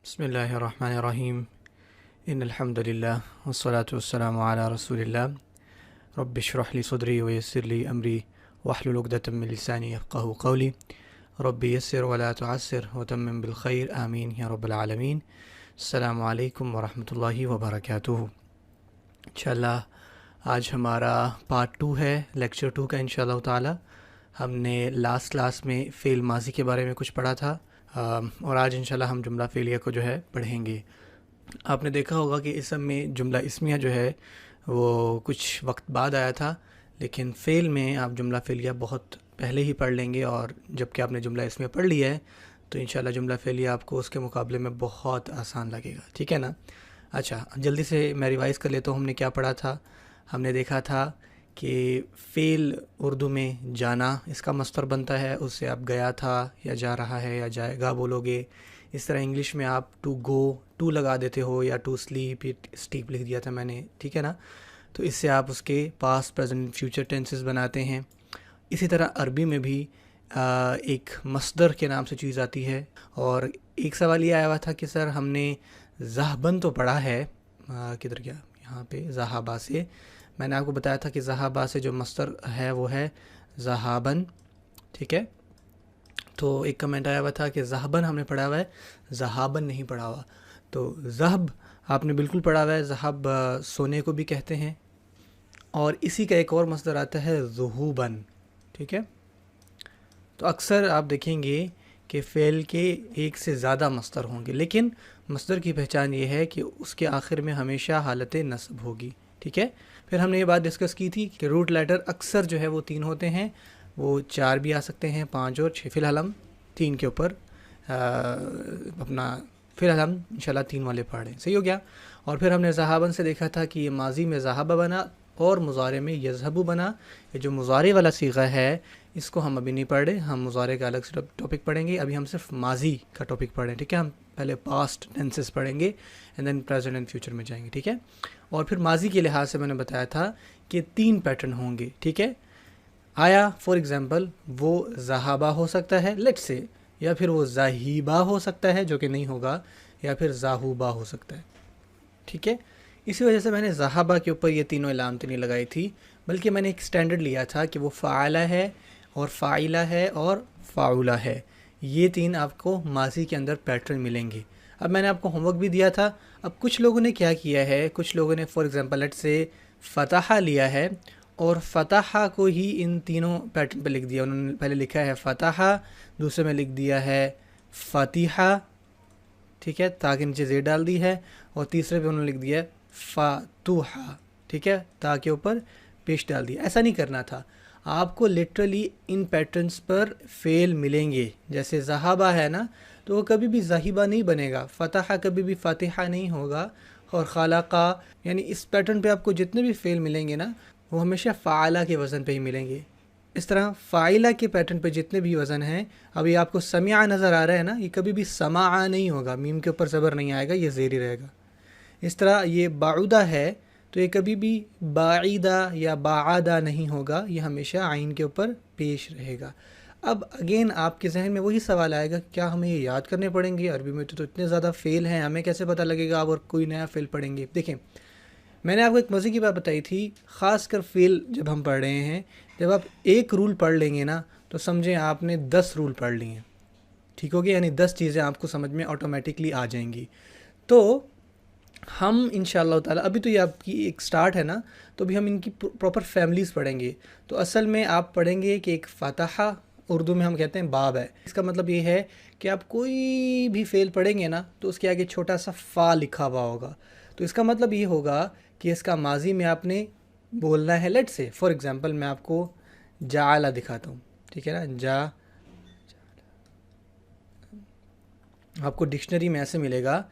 بسم الله الرحمن الرحيم إن الحمد لله والصلاة والسلام على رسول الله رب اشرح لي صدري ويسر لي أمري واحلل عقدة من لساني يفقهوا قولي رب يسر ولا تعسر وتمم بالخير آمين يا رب العالمين. السلام علیکم ورحمۃ اللہ وبرکاتہ. انشاءاللہ آج ہمارا پارٹ 2 ہے لیکچر 2 کا انشاءاللہ تعالی. ہم نے لاسٹ کلاس میں فعل ماضی کے بارے میں کچھ پڑھا تھا اور آج انشاءاللہ ہم جملہ فعلیہ کو جو ہے پڑھیں گے. آپ نے دیکھا ہوگا کہ اس میں جملہ اسمیہ جو ہے وہ کچھ وقت بعد آیا تھا، لیکن فعل میں آپ جملہ فعلیہ بہت پہلے ہی پڑھ لیں گے، اور جب کہ آپ نے جملہ اسمیہ پڑھ لیا ہے تو انشاءاللہ جملہ فعلیہ آپ کو اس کے مقابلے میں بہت آسان لگے گا. ٹھیک ہے نا؟ اچھا، جلدی سے میں ریوائز کر لیتا ہوں. ہم نے کیا پڑھا تھا؟ ہم نے دیکھا تھا کہ فعل اردو میں جانا اس کا مصدر بنتا ہے، اس سے آپ گیا تھا یا جا رہا ہے یا جائے گا بولو گے. اس طرح انگلش میں آپ ٹو گو ٹو لگا دیتے ہو، یا ٹو سلیپ اسٹیپ لکھ دیا تھا میں نے. ٹھیک ہے نا؟ تو اس سے آپ اس کے پاسٹ پریزنٹ فیوچر ٹینسز بناتے ہیں. اسی طرح عربی میں بھی ایک مصدر کے نام سے چیز آتی ہے. اور ایک سوال یہ آیا ہوا تھا کہ سر ہم نے ذہبن تو پڑھا ہے، کدھر گیا یہاں پہ ذہابا سے. میں نے آپ کو بتایا تھا کہ ذہابا سے جو مصدر ہے وہ ہے ذہابن. ٹھیک ہے؟ تو ایک کمنٹ آیا ہوا تھا کہ ذہبن ہم نے پڑھا ہوا ہے، ذہابن نہیں پڑھا ہوا. تو ذہب آپ نے بالکل پڑھا ہوا ہے. ذہب سونے کو بھی کہتے ہیں. اور اسی کا ایک اور مصدر آتا ہے ذہوبن. ٹھیک ہے؟ تو اکثر آپ دیکھیں گے کہ فعل کے ایک سے زیادہ مصدر ہوں گے، لیکن مصدر کی پہچان یہ ہے کہ اس کے آخر میں ہمیشہ حالت نصب ہوگی. ٹھیک ہے؟ پھر ہم نے یہ بات ڈسکس کی تھی کہ روٹ لیٹر اکثر جو ہے وہ 3 ہوتے ہیں، وہ 4 بھی آ سکتے ہیں، 5 اور 6. فی الحال ہم 3 کے اوپر اپنا فی الحال ہم انشاءاللہ 3 والے پڑھ رہے ہیں. صحیح ہو گیا؟ اور پھر ہم نے ذہابن سے دیکھا تھا کہ یہ ماضی میں ذہابہ بنا اور مضارع میں یذہبو بنا. یہ جو مضارع والا صیغہ ہے اس کو ہم ابھی نہیں پڑھ رہے، ہم مضارع کا الگ سے ٹاپک پڑھیں گے. ابھی ہم صرف ماضی کا ٹاپک پڑھ رہے ہیں. ٹھیک ہے؟ ہم پہلے پاسٹ ٹینسز پڑھیں گے and then present and future میں جائیں گے. ٹھیک ہے؟ اور پھر ماضی کے لحاظ سے میں نے بتایا تھا کہ 3 پیٹرن ہوں گے. ٹھیک ہے؟ آیا فار ایگزامپل وہ ذہابہ ہو سکتا ہے لیٹ سے، یا پھر وہ ذاہیبہ ہو سکتا ہے جو کہ نہیں ہوگا، یا پھر ذاہوبہ ہو سکتا ہے. ٹھیک ہے؟ اسی وجہ سے میں نے ذہابہ کے اوپر یہ تینوں علامتیں نہیں لگائی تھی، بلکہ میں نے ایک سٹینڈرڈ لیا تھا کہ وہ فعالہ ہے اور فاعلہ ہے اور فاعولہ ہے. یہ 3 آپ کو ماضی کے اندر پیٹرن ملیں گے. اب میں نے آپ کو ہوم ورک بھی دیا تھا. اب کچھ لوگوں نے کیا کیا ہے، کچھ لوگوں نے فار ایگزامپل لیٹ سے فتح لیا ہے اور فتح کو ہی ان تینوں پیٹرن پہ لکھ دیا. انہوں نے پہلے لکھا ہے فتح، دوسرے میں لکھ دیا ہے فتیحہ، ٹھیک ہے، تاکہ نیچے زیر ڈال دی ہے، اور تیسرے پہ انہوں نے لکھ دیا ہے فتوحہ، ٹھیک ہے، تاکہ اوپر پیش ڈال دیا. ایسا نہیں کرنا تھا. آپ کو لٹرلی ان پیٹرنز پر فعل ملیں گے. جیسے ذہابہ ہے نا، تو وہ کبھی بھی ذاہبہ نہیں بنے گا، فتح کبھی بھی فاتحہ نہیں ہوگا، اور خلقہ، یعنی اس پیٹرن پہ آپ کو جتنے بھی فعل ملیں گے نا وہ ہمیشہ فعالہ کے وزن پہ ہی ملیں گے. اس طرح فاعلہ کے پیٹرن پہ جتنے بھی وزن ہیں، ابھی آپ کو سمع نظر آ رہا ہے نا، یہ کبھی بھی سماع نہیں ہوگا، میم کے اوپر زبر نہیں آئے گا، یہ زیری رہے گا. اس طرح یہ بعودہ ہے تو یہ کبھی بھی بعیدہ یا بعادہ نہیں ہوگا، یہ ہمیشہ عین کے اوپر پیش رہے گا. اب اگین آپ کے ذہن میں وہی سوال آئے گا کہ کیا ہمیں یہ یاد کرنے پڑیں گے؟ عربی میں تو اتنے زیادہ فعل ہیں، ہمیں کیسے پتہ لگے گا اور کوئی نیا فعل پڑھیں گے؟ دیکھیں، میں نے آپ کو ایک مزے کی بات بتائی تھی، خاص کر فعل جب ہم پڑھ رہے ہیں، جب آپ ایک رول پڑھ لیں گے نا تو سمجھیں آپ نے 10 رول پڑھ لی ہیں. ٹھیک ہو گیا؟ یعنی 10 چیزیں آپ کو سمجھ میں آٹومیٹکلی آ جائیں گی. تو ہم انشاءاللہ تعالی، ابھی تو یہ آپ کی ایک سٹارٹ ہے نا، تو ابھی ہم ان کی پراپر فیملیز پڑھیں گے. تو اصل میں آپ پڑھیں گے کہ ایک فتحہ، اردو میں ہم کہتے ہیں باب ہے. اس کا مطلب یہ ہے کہ آپ کوئی بھی فعل پڑھیں گے نا تو اس کے آگے چھوٹا سا فا لکھا ہوا ہوگا. تو اس کا مطلب یہ ہوگا کہ اس کا ماضی میں آپ نے بولنا ہے. لیٹ سے فار ایگزامپل میں آپ کو جعل دکھاتا ہوں. ٹھیک ہے نا؟ آپ کو ڈکشنری میں ایسے ملے گا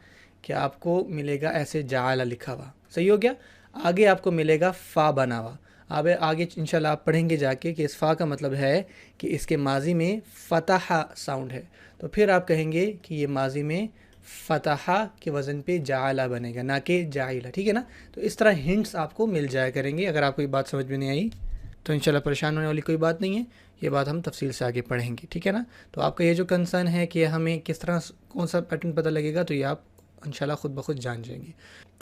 کہ آپ کو ملے گا ایسے جعل لکھا ہوا. صحیح ہو گیا؟ آگے آپ کو ملے گا فا بنا ہوا. اب آگے انشاءاللہ آپ پڑھیں گے جا کے کہ اس فا کا مطلب ہے کہ اس کے ماضی میں فتح ساؤنڈ ہے. تو پھر آپ کہیں گے کہ یہ ماضی میں فتح کے وزن پہ جعل بنے گا، نہ کہ جاعلہ. ٹھیک ہے نا؟ تو اس طرح ہنٹس آپ کو مل جایا کریں گے. اگر آپ کو یہ بات سمجھ میں نہیں آئی تو انشاءاللہ پریشان ہونے والی کوئی بات نہیں ہے، یہ بات ہم تفصیل سے آگے پڑھیں گے، ٹھیک ہے نا. تو آپ کا یہ جو کنسرن ہے کہ ہمیں کس طرح کون سا پیٹرن پتہ لگے گا، تو یہ آپ انشاءاللہ خود بخود جان جائیں گے.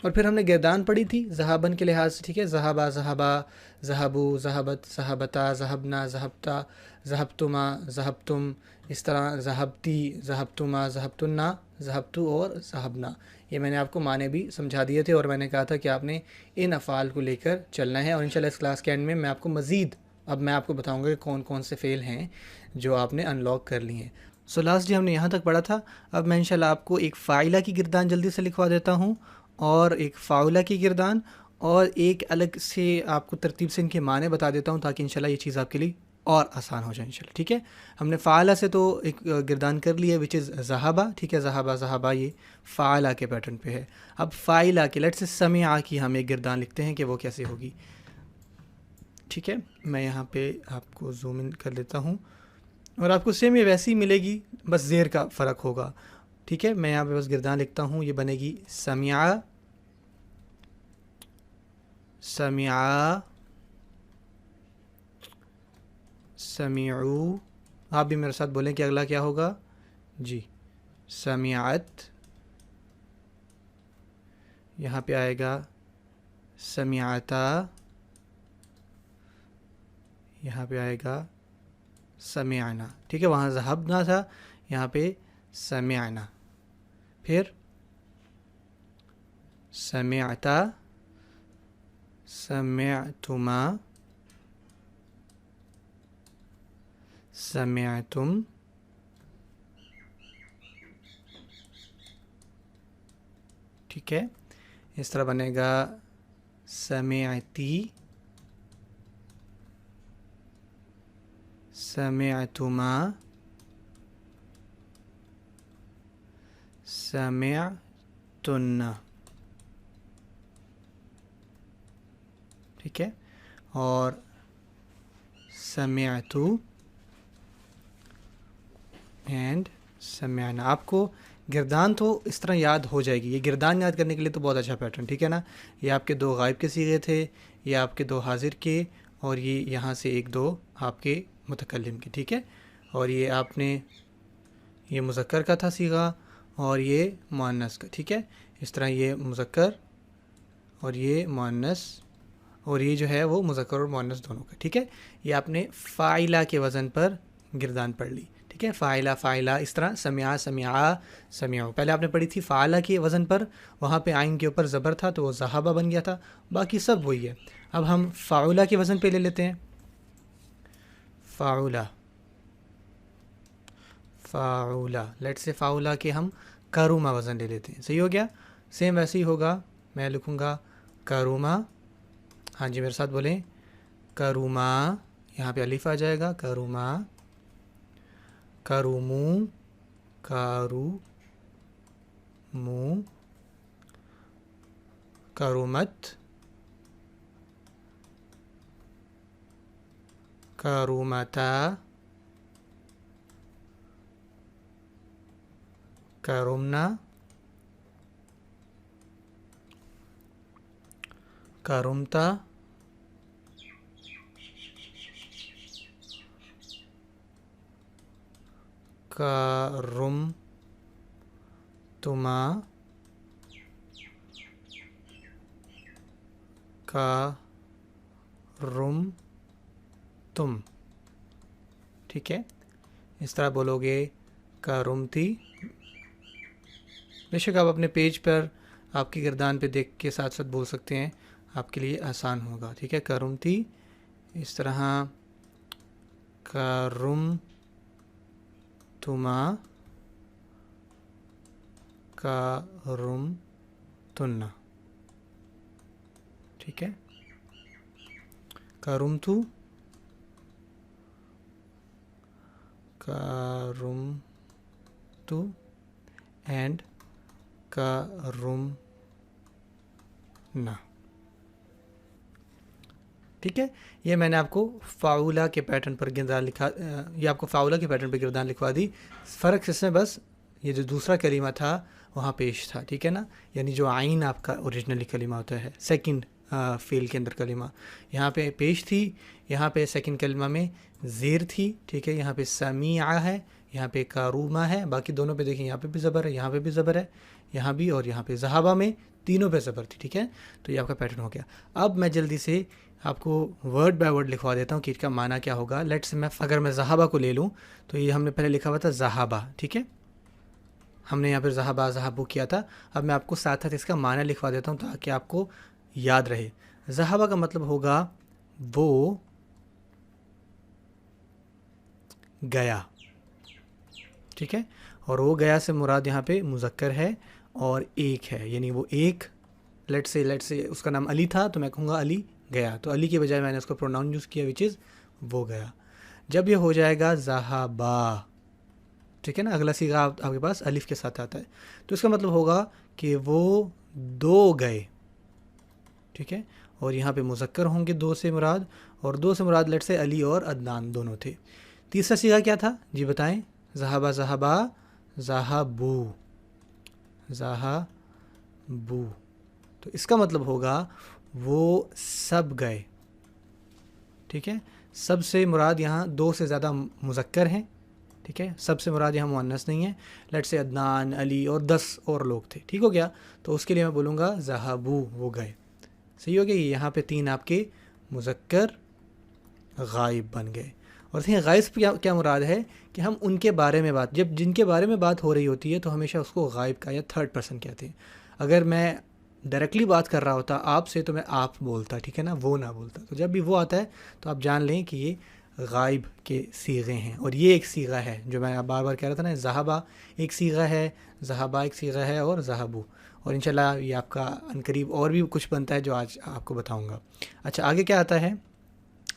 اور پھر ہم نے گردان پڑھی تھی ذہابن کے لحاظ سے، ٹھیک ہے. ذہبا، ذہبا، ذہبو، ذہبت، ذہبتا، ذہبنا، ذہبتا، ذہبتما، ذہبتم، اس طرح ذہبتی، ذہبتما، ذہبتنا، ذہبتو اور ذہبنا. یہ میں نے آپ کو معنی بھی سمجھا دیے تھے، اور میں نے کہا تھا کہ آپ نے ان افعال کو لے کر چلنا ہے. اور انشاءاللہ اس کلاس کے اینڈ میں آپ کو مزید اب میں آپ کو بتاؤں گا کہ کون کون سے فعل ہیں جو آپ نے ان لاک کر لی ہیں. سو لاسٹ جی ہم نے یہاں تک پڑھا تھا. اب میں انشاءاللہ آپ کو ایک فاعلہ کی گردان جلدی سے لکھوا دیتا ہوں، اور ایک فاعلہ کی گردان، اور ایک الگ سے آپ کو ترتیب سے ان کے معنی بتا دیتا ہوں، تاکہ انشاءاللہ یہ چیز آپ کے لیے اور آسان ہو جائے انشاءاللہ. ٹھیک ہے، ہم نے فاعلہ سے تو ایک گردان کر لی ہے وچ از ذہبہ. ٹھیک ہے، ذہبہ، ذہبہ یہ فاعلہ کے پیٹرن پہ ہے. اب فاعلہ کے لیٹ سے سمع کی ہم ایک گردان لکھتے ہیں کہ وہ کیسے ہوگی. ٹھیک ہے، میں یہاں پہ آپ کو زوم ان کر لیتا ہوں، اور آپ کو سیم یہ ویسی ملے گی، بس زیر کا فرق ہوگا. ٹھیک ہے، میں یہاں پہ بس گردان لکھتا ہوں، یہ بنے گی سمع، سمع، سمعو. آپ بھی میرے ساتھ بولیں کہ اگلا کیا ہوگا جی. سمعت، یہاں پہ آئے گا سمعتا، یہاں پہ آئے گا سمعنا. ٹھیک ہے، وہاں ذہبنا تھا، یہاں پہ سمعنا. پھر سمعتا، سمعتما، سمعتم. ٹھیک ہے، اس طرح بنے گا سمعتی، سمعتما، سمعتن. ٹھیک ہے، اور سمعتو اینڈ سمعنا. آپ کو گردان تو اس طرح یاد ہو جائے گی. یہ گردان یاد کرنے کے لیے تو بہت اچھا پیٹرن، ٹھیک ہے نا. یہ آپ کے دو غائب کے صیغے تھے، یہ آپ کے دو حاضر کے، اور یہ یہاں سے ایک دو آپ کے متکلم کے. ٹھیک ہے، اور یہ آپ نے یہ مذکر کا تھا صیغہ، اور یہ مؤنث کا. ٹھیک ہے، اس طرح یہ مذکر اور یہ مؤنث، اور یہ جو ہے وہ مذکر اور مؤنث دونوں کا. ٹھیک ہے، یہ آپ نے فاعلہ کے وزن پر گردان پڑھ لی. ٹھیک ہے، فاعلہ، فاعلہ، اس طرح سمع، سمعا، سمعو. پہلے آپ نے پڑھی تھی فاعلہ کے وزن پر، وہاں پہ عین کے اوپر زبر تھا تو وہ ذہبہ بن گیا تھا. باقی سب وہی ہے. اب ہم فاعلہ کے وزن پہ لے لیتے ہیں. فاعلہ، فاعلہ، لیٹ سے فاعلہ کے ہم کرومہ وزن لے لیتے ہیں. صحیح ہو گیا. سیم ویسے ہی ہوگا، میں لکھوں گا کرومہ. ہاں جی میرے ساتھ بولیں کرومہ. یہاں پہ الف آ جائے گا. کرومہ، کرومو، کارومو، کرومت، کرومتا، کرومنا، کرومتا، کرومتما، کرومتم. ٹھیک ہے، اس طرح بولو گے کرومتی. بے شک آپ اپنے پیج پر آپ کی گردان پہ دیکھ کے ساتھ ساتھ بول سکتے ہیں، آپ کے لیے آسان ہوگا. ٹھیک ہے، کرومتی. اس طرح کرومتما، کرومتن. ٹھیک ہے، کرومتو، کرومتو اینڈ کرومنا. ٹھیک ہے، یہ میں نے آپ کو فاعلہ کے پیٹرن پر گردان لکھا، یہ آپ کو فاعلہ کے پیٹرن پہ گردان لکھوا دی. فرق اس میں بس یہ جو دوسرا کلمہ تھا وہاں پیش تھا. ٹھیک ہے نا، یعنی جو عین آپ کا اوریجنلی کلمہ ہوتا ہے، سیکنڈ فعل کے اندر کلمہ. یہاں پہ پیش تھی, یہاں پہ سیکنڈ کلمہ میں زیر تھی, ٹھیک ہے. یہاں پہ سمیع ہے, یہاں پہ کاروما ہے, باقی دونوں پہ دیکھیں یہاں پہ بھی زبر ہے, یہاں پہ بھی زبر ہے, یہاں بھی, اور یہاں پہ. ذہابہ میں تینوں پہ زبر تھی, ٹھیک ہے. تو یہ آپ کا پیٹرن ہو گیا. اب میں جلدی سے آپ کو ورڈ بائی ورڈ لکھوا دیتا ہوں کہ اس کا معنی کیا ہوگا. لیٹ سے اگر میں ذہابہ کو لے لوں تو یہ ہم نے پہلے لکھا ہوا تھا ذہابہ, ٹھیک ہے. ہم نے یہاں پہ ذہابہ ذہابو کیا تھا. اب میں آپ کو ساتھ ساتھ اس کا معنی لکھوا دیتا ہوں تاکہ آپ کو یاد رہے. ذہابہ کا مطلب ہوگا وہ گیا, ٹھیک ہے. اور وہ گیا سے مراد یہاں پہ مذکر ہے اور ایک ہے, یعنی وہ ایک. لیٹ سے اس کا نام علی تھا تو میں کہوں گا علی گیا, تو علی کے بجائے میں نے اس کو پروناؤن یوز کیا وچ از وہ گیا. جب یہ ہو جائے گا ذہابا, ٹھیک ہے نا, اگلا صیغہ آپ کے پاس الف کے ساتھ آتا ہے, تو اس کا مطلب ہوگا کہ وہ دو گئے, ٹھیک ہے. اور یہاں پہ مذکر ہوں گے دو سے مراد, اور دو سے مراد لیٹ سے علی اور عدنان دونوں تھے. تیسرا صیغہ کیا تھا جی بتائیں؟ ذہابہ ذہابا ذہابو ذہابو. تو اس کا مطلب ہوگا وہ سب گئے, ٹھیک ہے. سب سے مراد یہاں دو سے زیادہ مذکر ہیں, ٹھیک ہے. سب سے مراد یہاں مؤنث نہیں ہے. لیٹ سے عدنان, علی اور 10 اور لوگ تھے, ٹھیک ہو گیا. تو اس کے لیے میں بولوں گا ذہابو, وہ گئے. صحیح ہو گیا. یہاں پہ 3 آپ کے مذکر غائب بن گئے. اور دیکھیں غائب سے کیا مراد ہے کہ ہم ان کے بارے میں جب جن کے بارے میں بات ہو رہی ہوتی ہے تو ہمیشہ اس کو غائب کا یا تھرڈ پرسن کہتے ہیں. اگر میں ڈائریکٹلی بات کر رہا ہوتا آپ سے تو میں آپ بولتا, ٹھیک ہے نا, وہ نہ بولتا. تو جب بھی وہ آتا ہے تو آپ جان لیں کہ یہ غائب کے صیغے ہیں. اور یہ ایک صیغہ ہے جو میں بار بار کہہ رہا تھا نا, ذہابہ ایک صیغہ ہے, ذہابہ ایک صیغہ ہے, اور ذہابو. اور انشاءاللہ یہ آپ کا عنقریب اور بھی کچھ بنتا ہے جو آج آپ کو بتاؤں گا. اچھا آگے کیا آتا ہے؟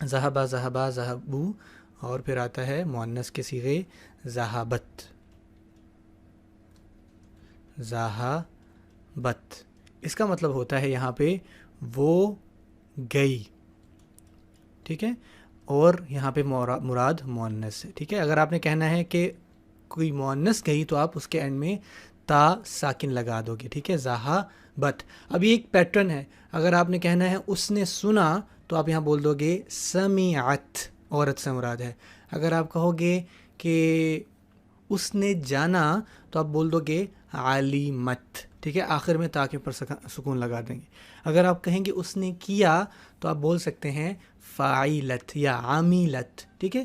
ذہابہ ذہابہ ذہابو, اور پھر آتا ہے مؤنث کے صیغے ذہابت ذہابت. اس کا مطلب ہوتا ہے یہاں پہ وہ گئی, ٹھیک ہے. اور یہاں پہ مراد مؤنث ہے, ٹھیک ہے. اگر آپ نے کہنا ہے کہ کوئی مؤنث گئی تو آپ اس کے اینڈ میں تا ساکن لگا دو گے, ٹھیک ہے, ذہابت. اب یہ ایک پیٹرن ہے. اگر آپ نے کہنا ہے اس نے سنا تو آپ یہاں بول دو گے سمعت, عورت سے مراد ہے. اگر آپ کہو گے کہ اس نے جانا تو آپ بول دو گے علیمت, ٹھیک ہے, آخر میں تا کے اوپر سکون لگا دیں گے. اگر آپ کہیں گے اس نے کیا تو آپ بول سکتے ہیں فاعلت یا عاملت, ٹھیک ہے.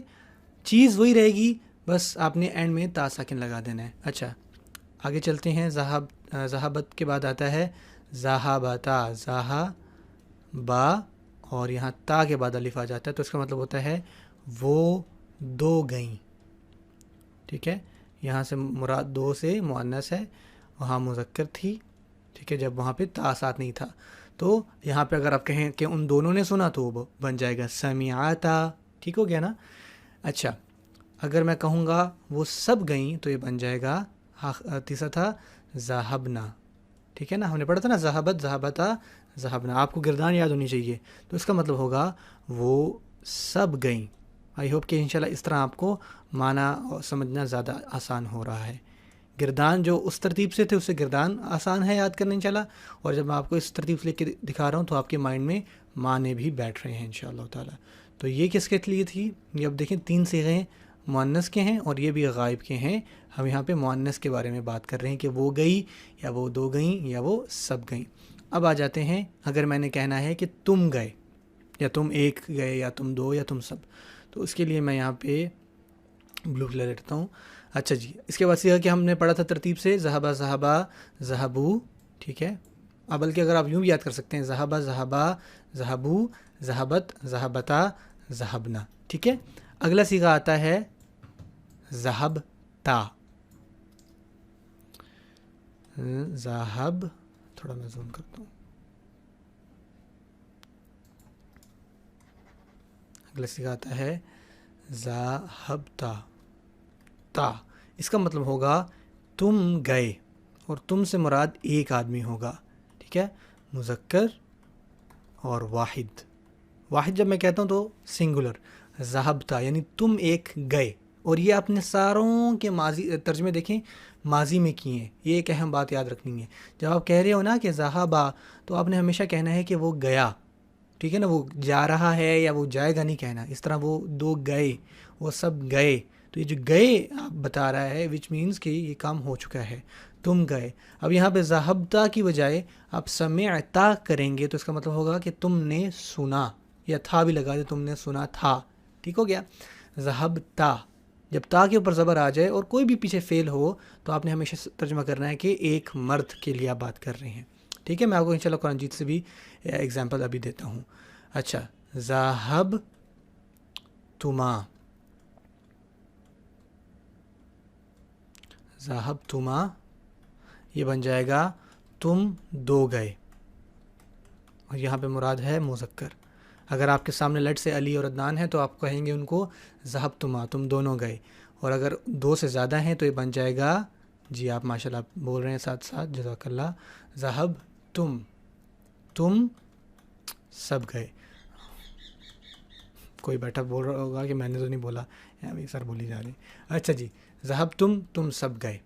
چیز وہی رہے گی, بس آپ نے اینڈ میں تا ساکن لگا دینا ہے. اچھا آگے چلتے ہیں. ذہابت کے بعد آتا ہے ذہابتا ذہابا, اور یہاں تا کے بعد الف آ جاتا ہے, تو اس کا مطلب ہوتا ہے وہ دو گئیں, ٹھیک ہے. یہاں سے مراد دو سے مؤنث ہے, وہاں مذکر تھی, ٹھیک ہے, جب وہاں پہ تا ساتھ نہیں تھا. تو یہاں پہ اگر آپ کہیں کہ ان دونوں نے سنا تو وہ بن جائے گا سمعتا, ٹھیک ہو گیا نا. اچھا اگر میں کہوں گا وہ سب گئیں تو یہ بن جائے گا, تیسرا تھا ذہبنا, ٹھیک ہے نا. ہم نے پڑھا تھا نا ذہابت ذہابتا ذہبنا, آپ کو گردان یاد ہونی چاہیے. تو اس کا مطلب ہوگا وہ سب گئیں. آئی ہوپ کہ انشاءاللہ اس طرح آپ کو معنی اور سمجھنا زیادہ آسان ہو رہا ہے. گردان جو اس ترتیب سے تھے اس سے گردان آسان ہے یاد کرنے انشاءاللہ, اور جب میں آپ کو اس ترتیب سے لے کے دکھا رہا ہوں تو آپ کے مائنڈ میں معنی بھی بیٹھ رہے ہیں انشاءاللہ تعالی. تو یہ کس کے لیے تھی؟ یہ اب دیکھیں 3 صیغے مؤنث کے ہیں اور یہ بھی غائب کے ہیں. ہم یہاں پہ مؤنث کے بارے میں بات کر رہے ہیں کہ وہ گئی یا وہ دو گئیں یا وہ سب گئیں. اب آ جاتے ہیں اگر میں نے کہنا ہے کہ تم گئے یا تم ایک گئے یا تم دو یا تم سب, تو اس کے لیے میں یہاں پہ بلو کلر لیتا ہوں. اچھا جی, اس کے بعد صیغہ کہ ہم نے پڑھا تھا ترتیب سے ذہابہ ذہابا ذہابو, ٹھیک ہے. بلکہ اگر آپ یوں بھی یاد کر سکتے ہیں ذہابہ ذہابا ذہابو ذہابت ذہابتا ذہبنا, ٹھیک ہے. اگلا صیغہ آتا ہے ذہبتا. ذہب, تھوڑا میں زوم کرتا ہوں. اگلا صیغہ آتا ہے ذہبتا تا. اس کا مطلب ہوگا تم گئے, اور تم سے مراد ایک آدمی ہوگا, ٹھیک ہے, مذکر اور واحد. واحد جب میں کہتا ہوں تو سنگولر, ذہبتا یعنی تم ایک گئے, اور یہ آپ نے ساروں کے ماضی ترجمے دیکھیں ماضی میں کیے ہیں. یہ ایک اہم بات یاد رکھنی ہے. جب آپ کہہ رہے ہو نا کہ ذہبا، تو آپ نے ہمیشہ کہنا ہے کہ وہ گیا. ٹھیک ہے نا، وہ جا رہا ہے یا وہ جائے گا نہیں کہنا. اس طرح وہ دو گئے، وہ سب گئے. تو یہ جو گئے آپ بتا رہا ہے وچ مینس کہ یہ کام ہو چکا ہے، تم گئے. اب یہاں پہ ذہبتا کی بجائے آپ سمعتا کریں گے تو اس کا مطلب ہوگا کہ تم نے سنا، یا تھا بھی لگا دے، تم نے سنا تھا. ٹھیک ہو گیا. ذہبتا، جب تا کے اوپر زبر آ جائے اور کوئی بھی پیچھے فعل ہو تو آپ نے ہمیشہ ترجمہ کرنا ہے کہ ایک مرد کے لیے آپ بات کر رہے ہیں. ٹھیک ہے، میں آپ کو انشاءاللہ قرآن جیت سے بھی ایگزامپل ابھی دیتا ہوں. اچھا، ذاہب تما، ذاہب تما یہ بن جائے گا تم دو گئے، اور یہاں پہ مراد ہے مذکر. اگر آپ کے سامنے لٹ سے علی اور عدنان ہے تو آپ کہیں گے ان کو ذہب تما، تم دونوں گئے. اور اگر دو سے زیادہ ہیں تو یہ بن جائے گا، جی آپ ماشاءاللہ بول رہے ہیں ساتھ ساتھ، جزاک اللہ، ذہب تم سب گئے. کوئی بیٹھا بول رہا ہوگا کہ میں نے تو نہیں بولا، ابھی سر بولی جا رہی. اچھا جی، ذہب تم سب گئے.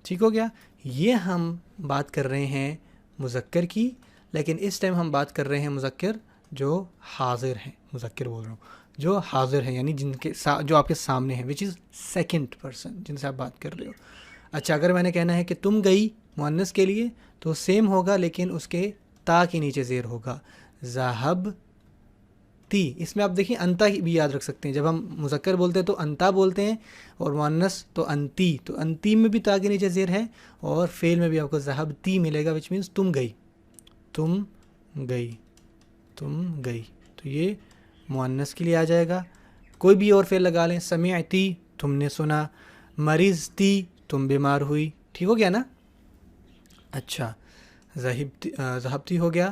ٹھیک ہو گیا. یہ ہم بات کر رہے ہیں مذکر کی، لیکن اس ٹائم ہم بات کر رہے ہیں مذکر جو حاضر ہیں. مذکر بول رہا ہوں جو حاضر ہیں، یعنی جن کے جو آپ کے سامنے ہیں، وچ از سیکنڈ پرسن، جن سے آپ بات کر رہے ہو. اچھا، اگر میں نے کہنا ہے کہ تم گئی مؤنث کے لیے تو سیم ہوگا، لیکن اس کے تا کے نیچے زیر ہوگا. ذہب تی، اس میں آپ دیکھیں انتا بھی یاد رکھ سکتے ہیں. جب ہم مذکر بولتے ہیں تو انتا بولتے ہیں، اور مؤنث تو انتی. تو انتی میں بھی تا کے نیچے زیر ہے، اور فعل میں بھی آپ کو ذہب تی ملے گا، وچ مینس تم گئی، تم گئی، تم گئی. تو یہ مؤنث کے لیے آ جائے گا. کوئی بھی اور فعل لگا لیں، سمعتی تم نے سنا، مریضتی تم بیمار ہوئی. ٹھیک ہو گیا نا. اچھا، ذہبتی ہو گیا.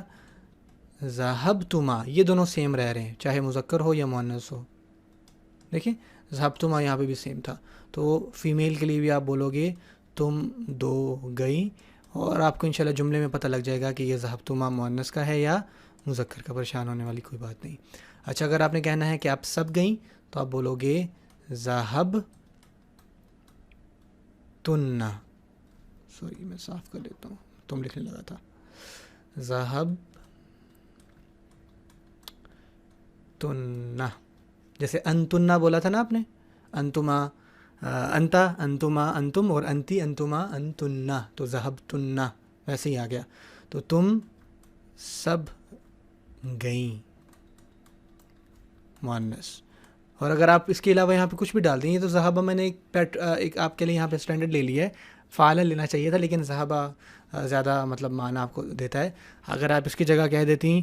ذہبتما یہ دونوں سیم رہ رہے ہیں، چاہے مذکر ہو یا مؤنث ہو. دیکھیں ذہبتما یہاں پہ بھی سیم تھا. تو فیمیل کے لیے بھی آپ بولو گے تم دو گئی، اور آپ کو انشاءاللہ جملے میں پتہ لگ جائے گا کہ یہ ذہبتما مؤنث کا ہے یا مذکر کا. پریشان ہونے والی کوئی بات نہیں. اچھا، اگر آپ نے کہنا ہے کہ آپ سب گئیں تو آپ بولو گے ذہب تننا. سوری میں صاف کر دیتا ہوں، تم لکھنے لگا تھا. ذہب تننا، جیسے انتنا بولا تھا نا آپ نے، انتما انتا انتما انتم، اور انتی انتما انتنا، تو ذہب تننا ویسے ہی آ گیا. تو تم سب گئیں مؤنث. اور اگر آپ اس کے علاوہ یہاں پہ کچھ بھی ڈال دیں، تو ذہبہ میں نے ایک آپ کے لیے یہاں پہ اسٹینڈرڈ لے لی ہے، فعلا لینا چاہیے تھا، لیکن ذہبہ زیادہ مطلب معنی آپ کو دیتا ہے. اگر آپ اس کی جگہ کہہ دیتی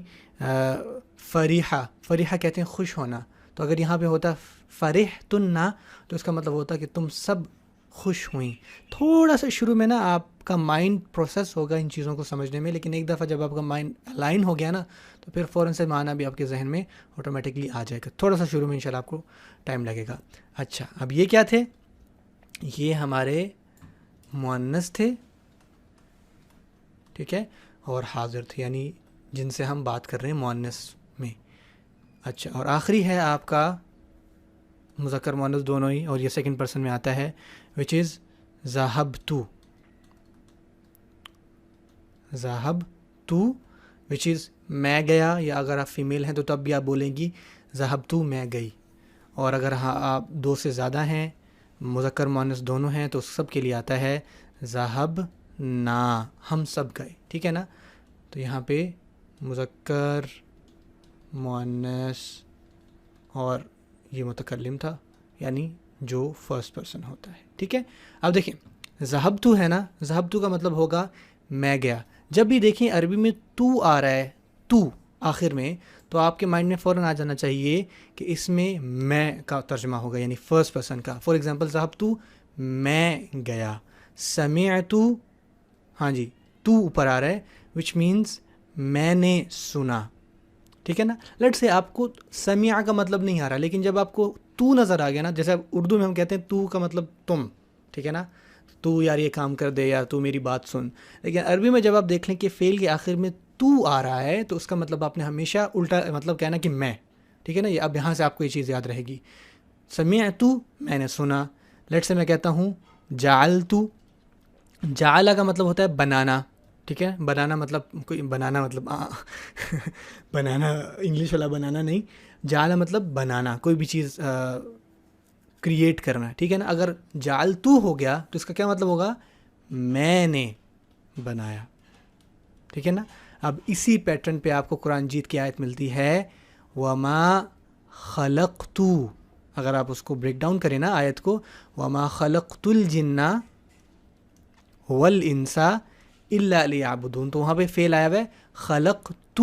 فریحہ، فریحہ کہتے ہیں خوش ہونا، تو اگر یہاں پہ ہوتا فرحتنا تو اس کا مطلب ہوتا کہ تم سب خوش ہوئیں. تھوڑا سا شروع میں نا آپ کا مائنڈ پروسیس ہوگا ان چیزوں کو سمجھنے میں، لیکن ایک دفعہ جب آپ کا مائنڈ لائن ہو گیا نا تو پھر فوراً سے معنی بھی آپ کے ذہن میں آٹومیٹکلی آ جائے گا. تھوڑا سا شروع میں انشاءاللہ آپ کو ٹائم لگے گا. اچھا، اب یہ کیا تھے؟ یہ ہمارے مؤنث تھے، ٹھیک ہے، اور حاضر تھے، یعنی جن سے ہم بات کر رہے ہیں مؤنث میں. اچھا، اور آخری ہے آپ کا مذکر مؤنث دونوں ہی، اور یہ سیکنڈ پرسن میں آتا ہے، وچ از ذہبتو. ذہبتو وچ از میں گیا، یا اگر آپ فیمیل ہیں تو تب بھی آپ بولیں گی ذہبتو میں گئی. اور اگر آپ دو سے زیادہ ہیں، مذکر مؤنث دونوں ہیں، تو سب کے لیے آتا ہے ذہبنا، ہم سب گئے. ٹھیک ہے نا. تو یہاں پہ مذکر مؤنث اور یہ متکلم تھا، یعنی جو فرسٹ پرسن ہوتا ہے. ٹھیک ہے. اب دیکھیں ذہبتو ہے نا، ذہبتو کا مطلب ہوگا میں گیا. جب بھی دیکھیں عربی میں تو آ رہا ہے، تو آخر میں، تو آپ کے مائنڈ میں فوراً آ جانا چاہیے کہ اس میں میں کا ترجمہ ہوگا، یعنی فرسٹ پرسن کا. فار ایگزامپل ذہبتو میں گیا، سمعتو، ہاں جی تو اوپر آ رہا ہے، وچ مینس میں نے سنا. ٹھیک ہے نا. لیٹ سے آپ کو سمع کا مطلب نہیں آ رہا، لیکن جب آپ کو تو نظر آ گیا نا، جیسے اردو میں ہم کہتے ہیں تو کا مطلب تم، ٹھیک ہے نا، تو یار یہ کام کر دے، یا تو میری بات سن. لیکن عربی میں جب آپ دیکھ لیں کہ فعل کے آخر میں تو آ رہا ہے تو اس کا مطلب آپ نے ہمیشہ الٹا مطلب کہنا کہ میں. ٹھیک ہے نا. یہ اب یہاں سے آپ کو یہ چیز یاد رہے گی. سمعت میں نے سنا. لیٹ سے میں کہتا ہوں جعلت. جعل کا مطلب ہوتا ہے بنانا, ٹھیک ہے, بنانا مطلب کوئی بنانا مطلب بنانا انگلش والا بنانا نہیں, جعل مطلب بنانا, کوئی بھی چیز کریٹ کرنا, ٹھیک ہے نا. اگر جعلت ہو گیا تو اس کا کیا مطلب ہوگا, میں نے بنایا, ٹھیک ہے نا. اب اسی پیٹرن پہ آپ کو قرآن جیت کی آیت ملتی ہے وما خلقت. اگر آپ اس کو بریک ڈاؤن کریں نا آیت کو, وما خلقت الجن والانس الا لیعبدون, تو وہاں پہ فعل آیا ہوا ہے خلقت.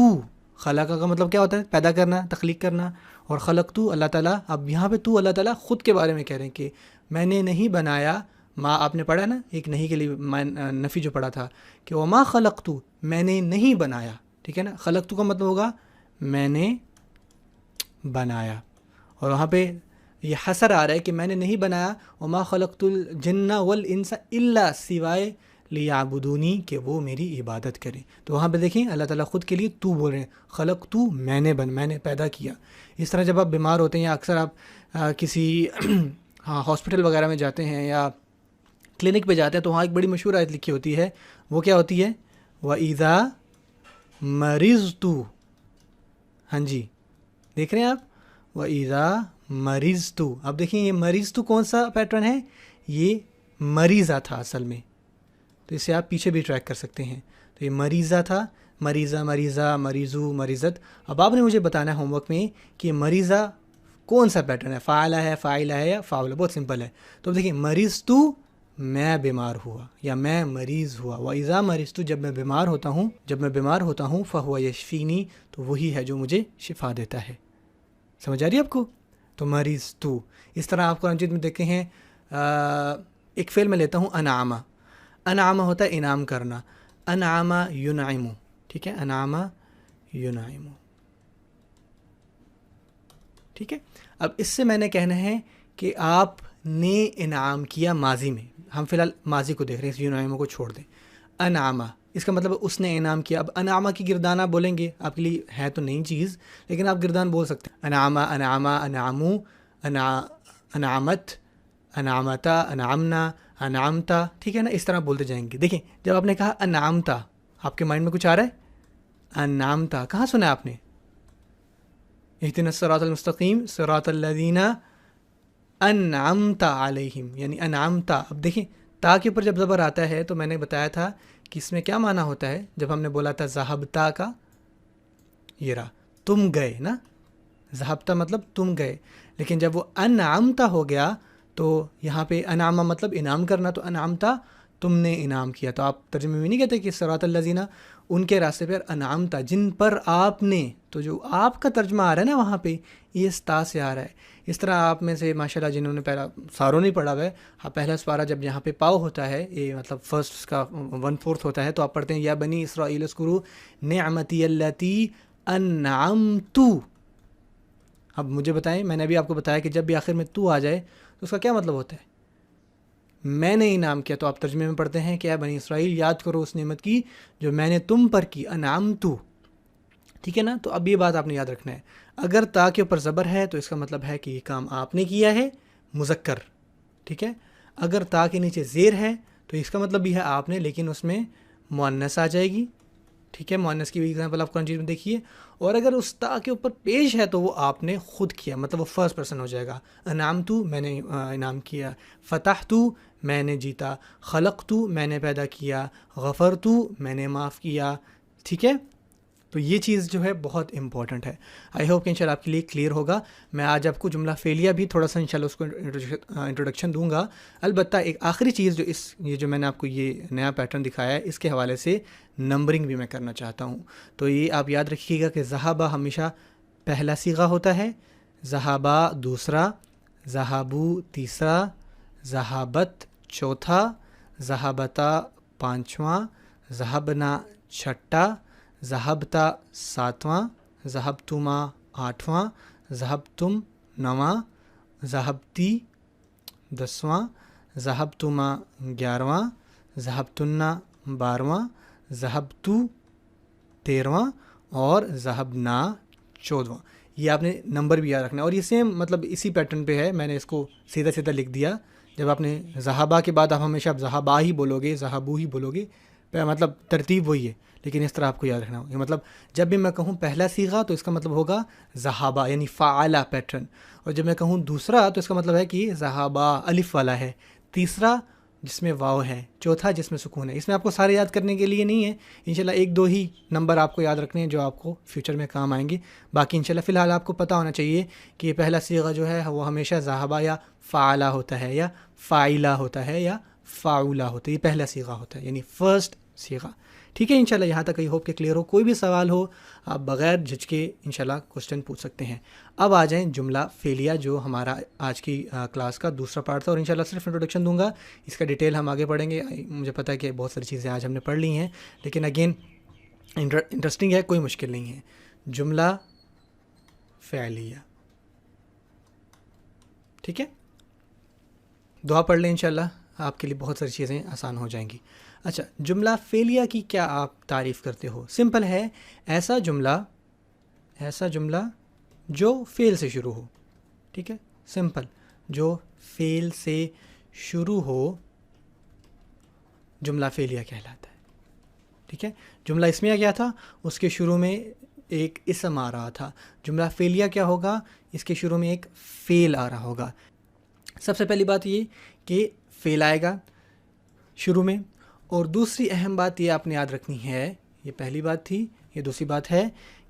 خلق کا مطلب کیا ہوتا ہے, پیدا کرنا, تخلیق کرنا, اور خلقت اللہ تعالیٰ. اب یہاں پہ تو اللہ تعالیٰ خود کے بارے میں کہہ رہے ہیں کہ میں نے نہیں بنایا. ما آپ نے پڑھا نا ایک نہیں کے لیے نفی جو پڑھا تھا کہ وما خلقت, میں نے نہیں بنایا, ٹھیک ہے نا. خلقت کا مطلب ہوگا میں نے بنایا, اور وہاں پہ یہ حصر آ رہا ہے کہ میں نے نہیں بنایا وما خلقت الجن والانس الا سوائے لیعبدونی, کہ وہ میری عبادت کریں. تو وہاں پہ دیکھیں اللہ تعالیٰ خود کے لیے تو بول رہے ہیں, خلقت میں نے پیدا کیا. اس طرح جب آپ بیمار ہوتے ہیں یا اکثر آپ کسی ہاسپٹل وغیرہ میں جاتے ہیں یا کلینک پہ جاتے ہیں تو وہاں ایک بڑی مشہور آیت لکھی ہوتی ہے, وہ کیا ہوتی ہے, وَإِذَا مَرِضْتُ. ہاں جی دیکھ رہے ہیں آپ, وَإِذَا مَرِضْتُ. اب دیکھیں یہ مریض کون سا پیٹرن ہے, یہ مریضہ تھا اصل میں, تو اسے آپ پیچھے بھی ٹریک کر سکتے ہیں. تو یہ مریضہ تھا, مریضہ, مریضہ, مریضو, مریضت. اب آپ نے مجھے بتانا ہے ہوم ورک میں کہ یہ مریضہ کون سا پیٹرن ہے, فاعلہ ہے, فاعلہ ہے یا فاعلہ. بہت سمپل ہے. تو دیکھیں مریض میں بیمار ہوا یا میں مریض ہوا, وَإِذَا مَرِضْتُ جب میں بیمار ہوتا ہوں فَهُوَ يَشْفِينِي تو وہی ہے جو مجھے شفا دیتا ہے. سمجھ آ رہی ہے آپ کو. تو مریض تو اس طرح آپ قرآن مجید میں دیکھتے ہیں. ایک فعل میں لیتا ہوں انعامہ. انعامہ ہوتا ہے انعام کرنا, انعامہ ینعم, ٹھیک ہے, انعامہ ینعم, ٹھیک ہے. اب اس سے میں نے کہنا ہے کہ آپ نے انعام کیا ماضی میں, ہم فی الحال ماضی کو دیکھ رہے ہیں, اس ینعم کو چھوڑ دیں. انعامہ اس کا مطلب اس نے انعام کیا. اب انعامہ کی گردان آپ بولیں گے, آپ کے لیے ہے تو نئی چیز لیکن آپ گردان بول سکتے ہیں. انعامہ, انعامہ, انعامو, انعامت, انعامتا, انعامنا, انعامتا, ٹھیک ہے نا. اس طرح بولتے جائیں گے. دیکھیں جب آپ نے کہا انعامتا, آپ کے مائنڈ میں کچھ آ رہا ہے, انعامتا کہاں سنا ہے آپ نے, اہدنا الصراط المستقیم صراط الذین انعمت علیہم, یعنی انعمتا. اب دیکھیں تا کے اوپر جب زبر آتا ہے تو میں نے بتایا تھا کہ اس میں کیا معنی ہوتا ہے. جب ہم نے بولا تھا ذہبتا کا, یہ رہا تم گئے نا, ذہبتا مطلب تم گئے, لیکن جب وہ انعمتا ہو گیا تو یہاں پہ انعامہ مطلب انعام کرنا, تو انعمتا تم نے انعام کیا. تو آپ ترجمے میں نہیں کہتے کہ صراط الذین ان کے راستے پر, انعمتا جن پر آپ نے, تو جو آپ کا ترجمہ آ رہا ہے نا وہاں پہ یہ استا سے آ رہا ہے. اس طرح آپ میں سے ماشاءاللہ جنہوں نے پہلا ساروں نہیں پڑھا ہوا ہے, پہلا سپارہ جب یہاں پہ پاؤ ہوتا ہے, یہ مطلب فرسٹ کا 1/4 ہوتا ہے, تو آپ پڑھتے ہیں یا بنی اسرائیل اذکروا نعمتی التی انعمت. اب مجھے بتائیں, میں نے ابھی آپ کو بتایا کہ جب بھی آخر میں تو آ جائے تو اس کا کیا مطلب ہوتا ہے, میں نے انعام کیا. تو آپ ترجمے میں پڑھتے ہیں کہ اے بنی اسرائیل یاد کرو اس نعمت کی جو میں نے تم پر کی, انعمت, ٹھیک ہے نا. تو اب یہ بات آپ نے یاد رکھنا ہے, اگر تا کے اوپر زبر ہے تو اس کا مطلب ہے کہ یہ کام آپ نے کیا ہے, مذکر, ٹھیک ہے. اگر تا کے نیچے زیر ہے تو اس کا مطلب بھی ہے آپ نے, لیکن اس میں مؤنث آ جائے گی, ٹھیک ہے. مؤنث کی بھی ایگزامپل آپ قرآن میں دیکھیے. اور اگر اس تا کے اوپر پیش ہے تو وہ آپ نے خود کیا, مطلب وہ فرسٹ پرسن ہو جائے گا. انعمت میں نے انعام کیا, فتحت میں نے جیتا, خلقت میں نے پیدا کیا, غفرت میں نے معاف کیا, ٹھیک ہے. تو یہ چیز جو ہے بہت امپورٹنٹ ہے. آئی ہوپ کہ انشاءاللہ آپ کے لیے کلیئر ہوگا. میں آج آپ کو جملہ فعلیہ بھی تھوڑا سا انشاءاللہ اس کو انٹروڈکشن دوں گا. البتہ ایک آخری چیز جو یہ جو میں نے آپ کو یہ نیا پیٹرن دکھایا ہے, اس کے حوالے سے نمبرنگ بھی میں کرنا چاہتا ہوں. تو یہ آپ یاد رکھیے گا کہ ذہبہ ہمیشہ پہلا صیغہ ہوتا ہے, ذہبہ دوسرا, ذہبو تیسرا, ذہابت چوتھا, ذہابتا پانچواں, ذہبنا چھٹا, ذہبتا ساتواں, ذہبتما آٹھواں, ذہبتم نواں, ذہبتی 10واں, ذہبتما 11واں, ذہبتنا 12واں, ذہبتو 13واں اور ذہبنا 14واں. یہ آپ نے نمبر بھی یاد رکھنا ہے. اور یہ سیم مطلب اسی پیٹرن پہ ہے, میں نے اس کو سیدھا سیدھا لکھ دیا. جب آپ نے ذہبہ کے بعد آپ ہمیشہ آپ ذہبا ہی بولو گے, ذہبو ہی بولو گے, مطلب ترتیب وہی ہے, لیکن اس طرح آپ کو یاد رکھنا ہوگا. مطلب جب بھی میں کہوں پہلا صیغہ تو اس کا مطلب ہوگا ذہبہ یعنی فعلا پیٹرن, اور جب میں کہوں دوسرا تو اس کا مطلب ہے کہ ذہبہ الف والا ہے, تیسرا جس میں واو ہے, چوتھا جس میں سکون ہے. اس میں آپ کو سارے یاد کرنے کے لیے نہیں ہے, انشاءاللہ ایک دو ہی نمبر آپ کو یاد رکھنے ہیں جو آپ کو فیوچر میں کام آئیں گے. باقی انشاءاللہ فی الحال آپ کو پتہ ہونا چاہیے کہ یہ پہلا صیغہ جو ہے وہ ہمیشہ ذہبہ یا فعلا ہوتا ہے, یا فاعلا ہوتا ہے, یا فاعلا ہوتا ہے. یہ پہلا صیغہ ہوتا ہے یعنی فرسٹ صیغہ. ٹھیک ہے, انشاءاللہ یہاں تک آئی ہوپ کہ کلیئر ہو. کوئی بھی سوال ہو آپ بغیر جھجکے انشاءاللہ کوسچن پوچھ سکتے ہیں. اب آ جائیں جملہ فعلیہ جو ہمارا آج کی کلاس کا دوسرا پارٹ تھا, اور انشاءاللہ صرف انٹروڈکشن دوں گا, اس کا ڈیٹیل ہم آگے پڑھیں گے. مجھے پتہ ہے کہ بہت ساری چیزیں آج ہم نے پڑھ لی ہیں, لیکن اگین انٹرسٹنگ ہے, کوئی مشکل نہیں ہے. جملہ فعلیہ, ٹھیک ہے, دعا پڑھ لیں انشاءاللہ آپ کے لیے بہت ساری چیزیں آسان ہو جائیں گی. اچھا, جملہ فعلیہ کی کیا آپ تعریف کرتے ہو؟ سمپل ہے, ایسا جملہ جو فعل سے شروع ہو. ٹھیک ہے, سمپل, جو فعل سے شروع ہو جملہ فعلیہ کہلاتا ہے. ٹھیک ہے, جملہ اسمیہ کیا تھا, اس کے شروع میں ایک اسم آ رہا تھا. جملہ فعلیہ کیا ہوگا, اس کے شروع میں ایک فعل آ رہا ہوگا. سب سے پہلی بات یہ کہ فعل آئے گا شروع میں, اور دوسری اہم بات یہ آپ نے یاد رکھنی ہے, یہ پہلی بات تھی, یہ دوسری بات ہے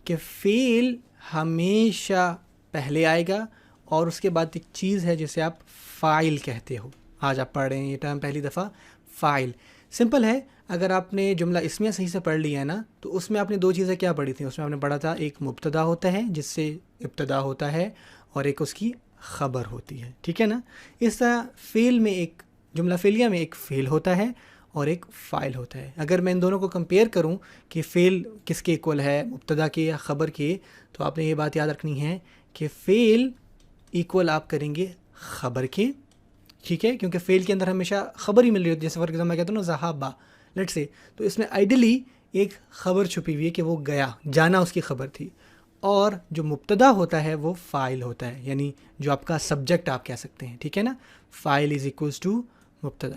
کہ فعل ہمیشہ پہلے آئے گا, اور اس کے بعد ایک چیز ہے جسے آپ فاعل کہتے ہو. آج آپ پڑھ رہے ہیں یہ ٹرم پہلی دفعہ, فاعل. سمپل ہے, اگر آپ نے جملہ اسمیہ صحیح سے پڑھ لیا ہے نا, تو اس میں آپ نے دو چیزیں کیا پڑھی تھیں؟ اس میں آپ نے پڑھا تھا ایک مبتدا ہوتا ہے جس سے ابتدا ہوتا ہے, اور ایک اس کی خبر ہوتی ہے. ٹھیک ہے نا, اس طرح فعل میں ایک جملہ فعلیہ میں ایک فعل ہوتا ہے اور ایک فاعل ہوتا ہے. اگر میں ان دونوں کو کمپیئر کروں کہ فعل کس کے ایکول ہے, مبتدا کے یا خبر کے, تو آپ نے یہ بات یاد رکھنی ہے کہ فعل ایکول آپ کریں گے خبر کے. ٹھیک ہے, کیونکہ فعل کے اندر ہمیشہ خبر ہی مل رہی ہوتی ہے. جیسے فار ایگزامپل میں کہتا ہوں نا ذہبا, لیٹ سے, تو اس میں آئیڈیلی ایک خبر چھپی ہوئی ہے کہ وہ گیا, جانا اس کی خبر تھی. اور جو مبتدا ہوتا ہے وہ فاعل ہوتا ہے, یعنی جو آپ کا سبجیکٹ آپ کہہ سکتے ہیں. ٹھیک ہے نا, فاعل از ایکولز ٹو مبتدا.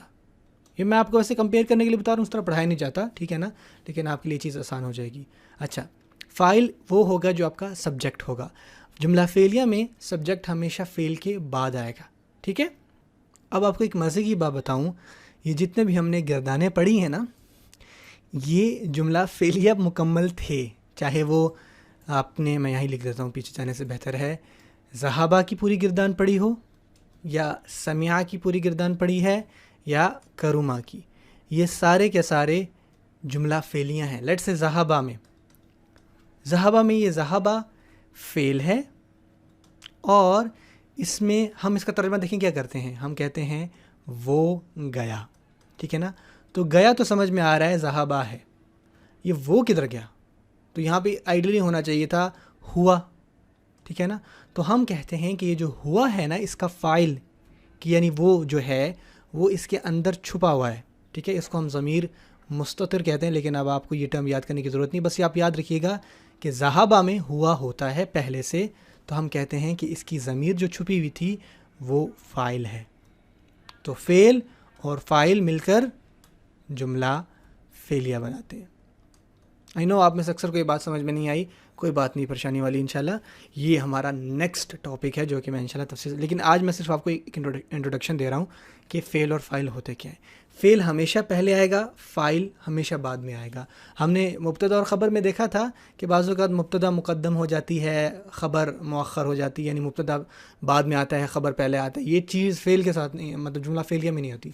یہ میں آپ کو ویسے کمپیئر کرنے کے لیے بتا رہا ہوں, اس طرح پڑھایا نہیں جاتا, ٹھیک ہے نا, لیکن آپ کے لیے چیز آسان ہو جائے گی. اچھا, فاعل وہ ہوگا جو آپ کا سبجیکٹ ہوگا. جملہ فعلیہ میں سبجیکٹ ہمیشہ فعل کے بعد آئے گا. ٹھیک ہے, اب آپ کو ایک مزے کی بات بتاؤں, یہ جتنے بھی ہم نے گردانیں پڑھی ہیں نا, یہ جملہ فعلیہ مکمل تھے, چاہے وہ آپ نے, میں یہاں لکھ دیتا ہوں پیچھے جانے سے بہتر ہے, ذہابہ کی پوری گردان پڑھی ہو, یا سمیعہ کی پوری گردان پڑھی ہے, یا کروما کی, یہ سارے کے سارے جملہ فعلیہ ہیں. لیٹ سے ذہابہ میں یہ ذہابہ فعل ہے, اور اس میں ہم اس کا ترجمہ دیکھیں کیا کرتے ہیں, ہم کہتے ہیں وہ گیا. ٹھیک ہے نا, تو گیا تو سمجھ میں آ رہا ہے ذہابہ ہے, یہ وہ کدھر گیا, تو یہاں پہ آئیڈیلی ہونا چاہیے تھا ہوا. ٹھیک ہے نا, تو ہم کہتے ہیں کہ یہ جو ہوا ہے نا, اس کا فاعل یعنی وہ جو ہے وہ اس کے اندر چھپا ہوا ہے. ٹھیک ہے, اس کو ہم ضمیر مستتر کہتے ہیں, لیکن اب آپ کو یہ ٹرم یاد کرنے کی ضرورت نہیں, بس یہ آپ یاد رکھیے گا کہ ذہابہ میں ہوا ہوتا ہے پہلے سے, تو ہم کہتے ہیں کہ اس کی ضمیر جو چھپی ہوئی تھی وہ فاعل ہے. تو فعل اور فاعل مل کر جملہ فعلیہ بناتے ہیں. آئی نو آپ میں سے اکثر کو یہ بات سمجھ میں نہیں آئی, کوئی بات نہیں, پریشانی والی. انشاءاللہ یہ ہمارا نیکسٹ ٹاپک ہے جو کہ میں انشاءاللہ تفصیل, لیکن آج میں صرف آپ کو ایک انٹروڈکشن دے رہا ہوں کہ فعل اور فاعل ہوتے کیا ہیں. فعل ہمیشہ پہلے آئے گا, فاعل ہمیشہ بعد میں آئے گا. ہم نے مبتدا اور خبر میں دیکھا تھا کہ بعض اوقات مبتدا مقدم ہو جاتی ہے, خبر مؤخر ہو جاتی ہے, یعنی مبتدا بعد میں آتا ہے, خبر پہلے آتا ہے. یہ چیز فعل کے ساتھ نہیں, مطلب جملہ فعلیہ میں نہیں ہوتی.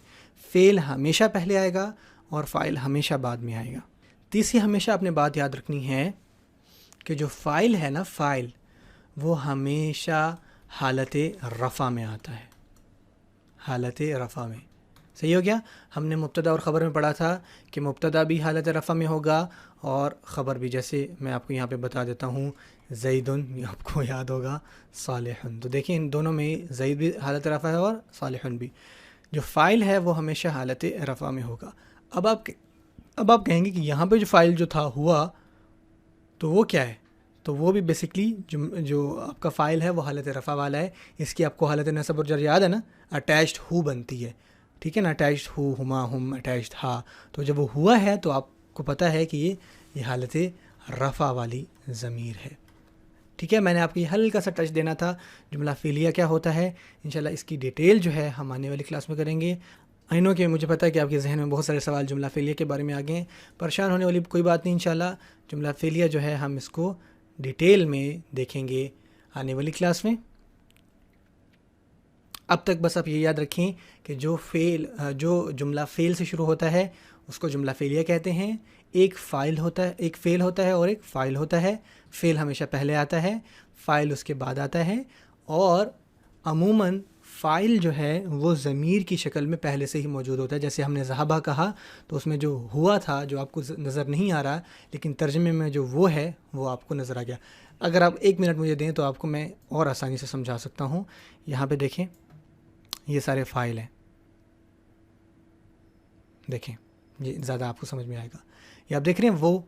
فعل ہمیشہ پہلے آئے گا اور فاعل ہمیشہ بعد میں آئے گا. تیسری ہمیشہ آپ نے بات یاد رکھنی ہے کہ جو فاعل ہے نا, فاعل وہ ہمیشہ حالت رفع میں آتا ہے, حالت رفع میں. صحیح ہو گیا. ہم نے مبتدا اور خبر میں پڑھا تھا کہ مبتدا بھی حالت رفع میں ہوگا اور خبر بھی. جیسے میں آپ کو یہاں پہ بتا دیتا ہوں, زیدن, یہ آپ کو یاد ہوگا, صالحن. تو دیکھیں ان دونوں میں زید بھی حالت رفع ہے اور صالحن بھی. جو فاعل ہے وہ ہمیشہ حالت رفع میں ہوگا. اب آپ کہیں گے کہ یہاں پہ جو فاعل جو تھا ہوا, تو وہ کیا ہے؟ تو وہ بھی بیسکلی جو آپ کا فائل ہے وہ حالت رفع والا ہے. اس کی آپ کو حالت نصب اور جر یاد ہے نا, اٹیچڈ ہو بنتی ہے, ٹھیک ہے نا, اٹیچڈ ہو, ہما, ہم, اٹیچڈ ہا. تو جب وہ ہوا ہے تو آپ کو پتہ ہے کہ یہ حالت رفع والی ضمیر ہے. ٹھیک ہے, میں نے آپ کو یہ ہلکا سا ٹچ دینا تھا. جملہ فعلیہ کیا ہوتا ہے, انشاءاللہ اس کی ڈیٹیل جو ہے ہم آنے والی کلاس میں کریں گے. آئی نو کہ مجھے پتہ ہے کہ آپ کے ذہن میں بہت سارے سوال جملہ فعلیہ کے بارے میں آ گئے ہیں. پریشان ہونے والی کوئی بات نہیں, انشاءاللہ جملہ فعلیہ جو ہے ہم اس کو ڈیٹیل میں دیکھیں گے آنے والی کلاس میں. اب تک بس آپ یہ یاد رکھیں کہ جو جملہ فعل سے شروع ہوتا ہے اس کو جملہ فعلیہ کہتے ہیں. ایک فعل ہوتا ہے اور ایک فاعل ہوتا ہے. فعل ہمیشہ پہلے آتا ہے, فاعل اس کے بعد آتا ہے, اور عموماً فاعل جو ہے وہ ضمیر کی شکل میں پہلے سے ہی موجود ہوتا ہے. جیسے ہم نے ذہبہ کہا تو اس میں جو ہوا تھا جو آپ کو نظر نہیں آ رہا, لیکن ترجمے میں جو وہ ہے وہ آپ کو نظر آ گیا. اگر آپ 1 منٹ مجھے دیں تو آپ کو میں اور آسانی سے سمجھا سکتا ہوں. یہاں پہ دیکھیں, یہ سارے فاعل ہیں, دیکھیں یہ زیادہ آپ کو سمجھ میں آئے گا. یہ آپ دیکھ رہے ہیں وہ,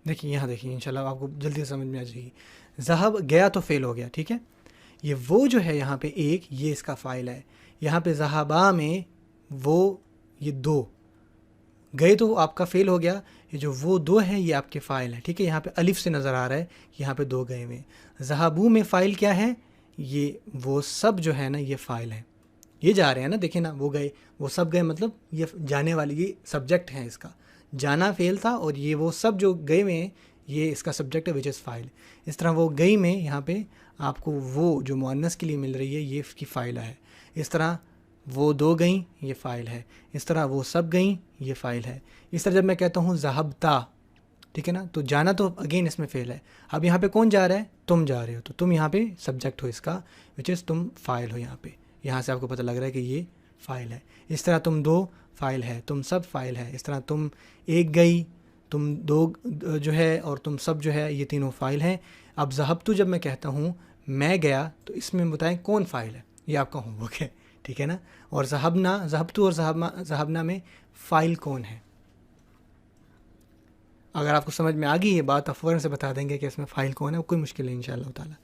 دیکھیں یہاں دیکھیں, انشاءاللہ آپ کو جلدی سے سمجھ میں آ جائے گی. ذہب گیا تو فعل ہو گیا, ٹھیک ہے. یہ وہ جو ہے یہاں پہ ایک, یہ اس کا فاعل ہے. یہاں پہ ذہبا میں وہ, یہ 2 گئے تو آپ کا فعل ہو گیا. یہ جو وہ 2 ہے یہ آپ کے فاعل ہے, ٹھیک ہے. یہاں پہ الف سے نظر آ رہا ہے یہاں پہ 2 گئے ہوئے. ذہبو میں فاعل کیا ہے, یہ وہ سب جو ہے نا یہ فاعل ہے. یہ جا رہے ہیں نا, دیکھیں نا, وہ گئے وہ سب گئے, مطلب یہ جانے والی, یہ سبجیکٹ ہے اس کا. جانا فعل تھا اور یہ وہ سب جو گئے ہوئے ہیں یہ اس کا سبجیکٹ ہے وچ از فاعل. اس طرح وہ گئی میں یہاں پہ آپ کو وہ جو مؤنث کے لیے مل رہی ہے یہ اس کی فاعلہ ہے. اس طرح وہ 2 گئیں یہ فاعل ہے. اس طرح وہ سب گئیں یہ فاعل ہے. اس طرح جب میں کہتا ہوں ذہبتا, ٹھیک ہے نا, تو جانا تو اگین اس میں فعل ہے. اب یہاں پہ کون جا رہا ہے, تم جا رہے ہو, تو تم یہاں پہ سبجیکٹ ہو اس کا وچ از تم فاعل ہو. یہاں پہ یہاں سے آپ کو پتہ لگ رہا ہے کہ یہ فاعل ہے. اس طرح تم 2 فاعل ہے, تم سب فاعل ہے. اس طرح تم 1 گئی, تم 2 جو ہے, اور تم سب جو ہے, یہ تینوں فاعل ہیں. اب ذہبتو جب میں کہتا ہوں میں گیا تو اس میں بتائیں کون فاعل ہے, یہ آپ کا ہوم ورک ہے, ٹھیک ہے نا. اور ذہبتو اور ذہبنا میں فاعل کون ہے. اگر آپ کو سمجھ میں آ گئی یہ بات, آپ فوراً سے بتا دیں گے کہ اس میں فاعل کون ہے, کوئی مشکل نہیں انشاءاللہ تعالیٰ.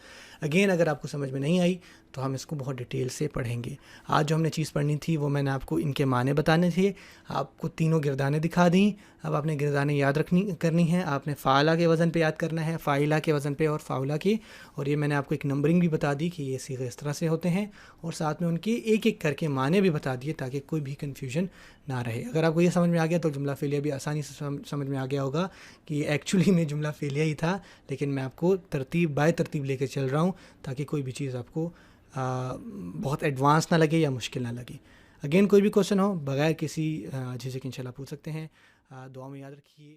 اگین اگر آپ کو سمجھ میں نہیں آئی تو ہم اس کو بہت ڈیٹیل سے پڑھیں گے. آج جو ہم نے چیز پڑھنی تھی وہ میں نے آپ کو ان کے معنی بتانے تھے, آپ کو تینوں گردانیں دکھا دیں. اب آپ نے گردانیں یاد کرنی ہیں. آپ نے فاعلہ کے وزن پہ یاد کرنا ہے, فاعلہ کے وزن پہ اور فاعلہ کے. اور یہ میں نے آپ کو ایک نمبرنگ بھی بتا دی کہ یہ صیغے اس طرح سے ہوتے ہیں, اور ساتھ میں ان کے ایک ایک کر کے معنی بھی بتا دیے تاکہ کوئی بھی کنفیوژن نہ رہے. اگر آپ کو یہ سمجھ میں آ گیا تو جملہ فعلیہ بھی آسانی سے سمجھ میں آ گیا ہوگا کہ یہ ایکچولی میں جملہ فعلیہ ہی تھا, لیکن میں آپ کو بائے ترتیب لے کے چل رہا ہوں تاکہ کوئی بھی چیز آپ کو بہت ایڈوانس نہ لگے یا مشکل نہ لگے. اگین کوئی بھی کوشچن ہو بغیر کسی جھجک انشاءاللہ پوچھ سکتے ہیں. دعا میں یاد رکھیے.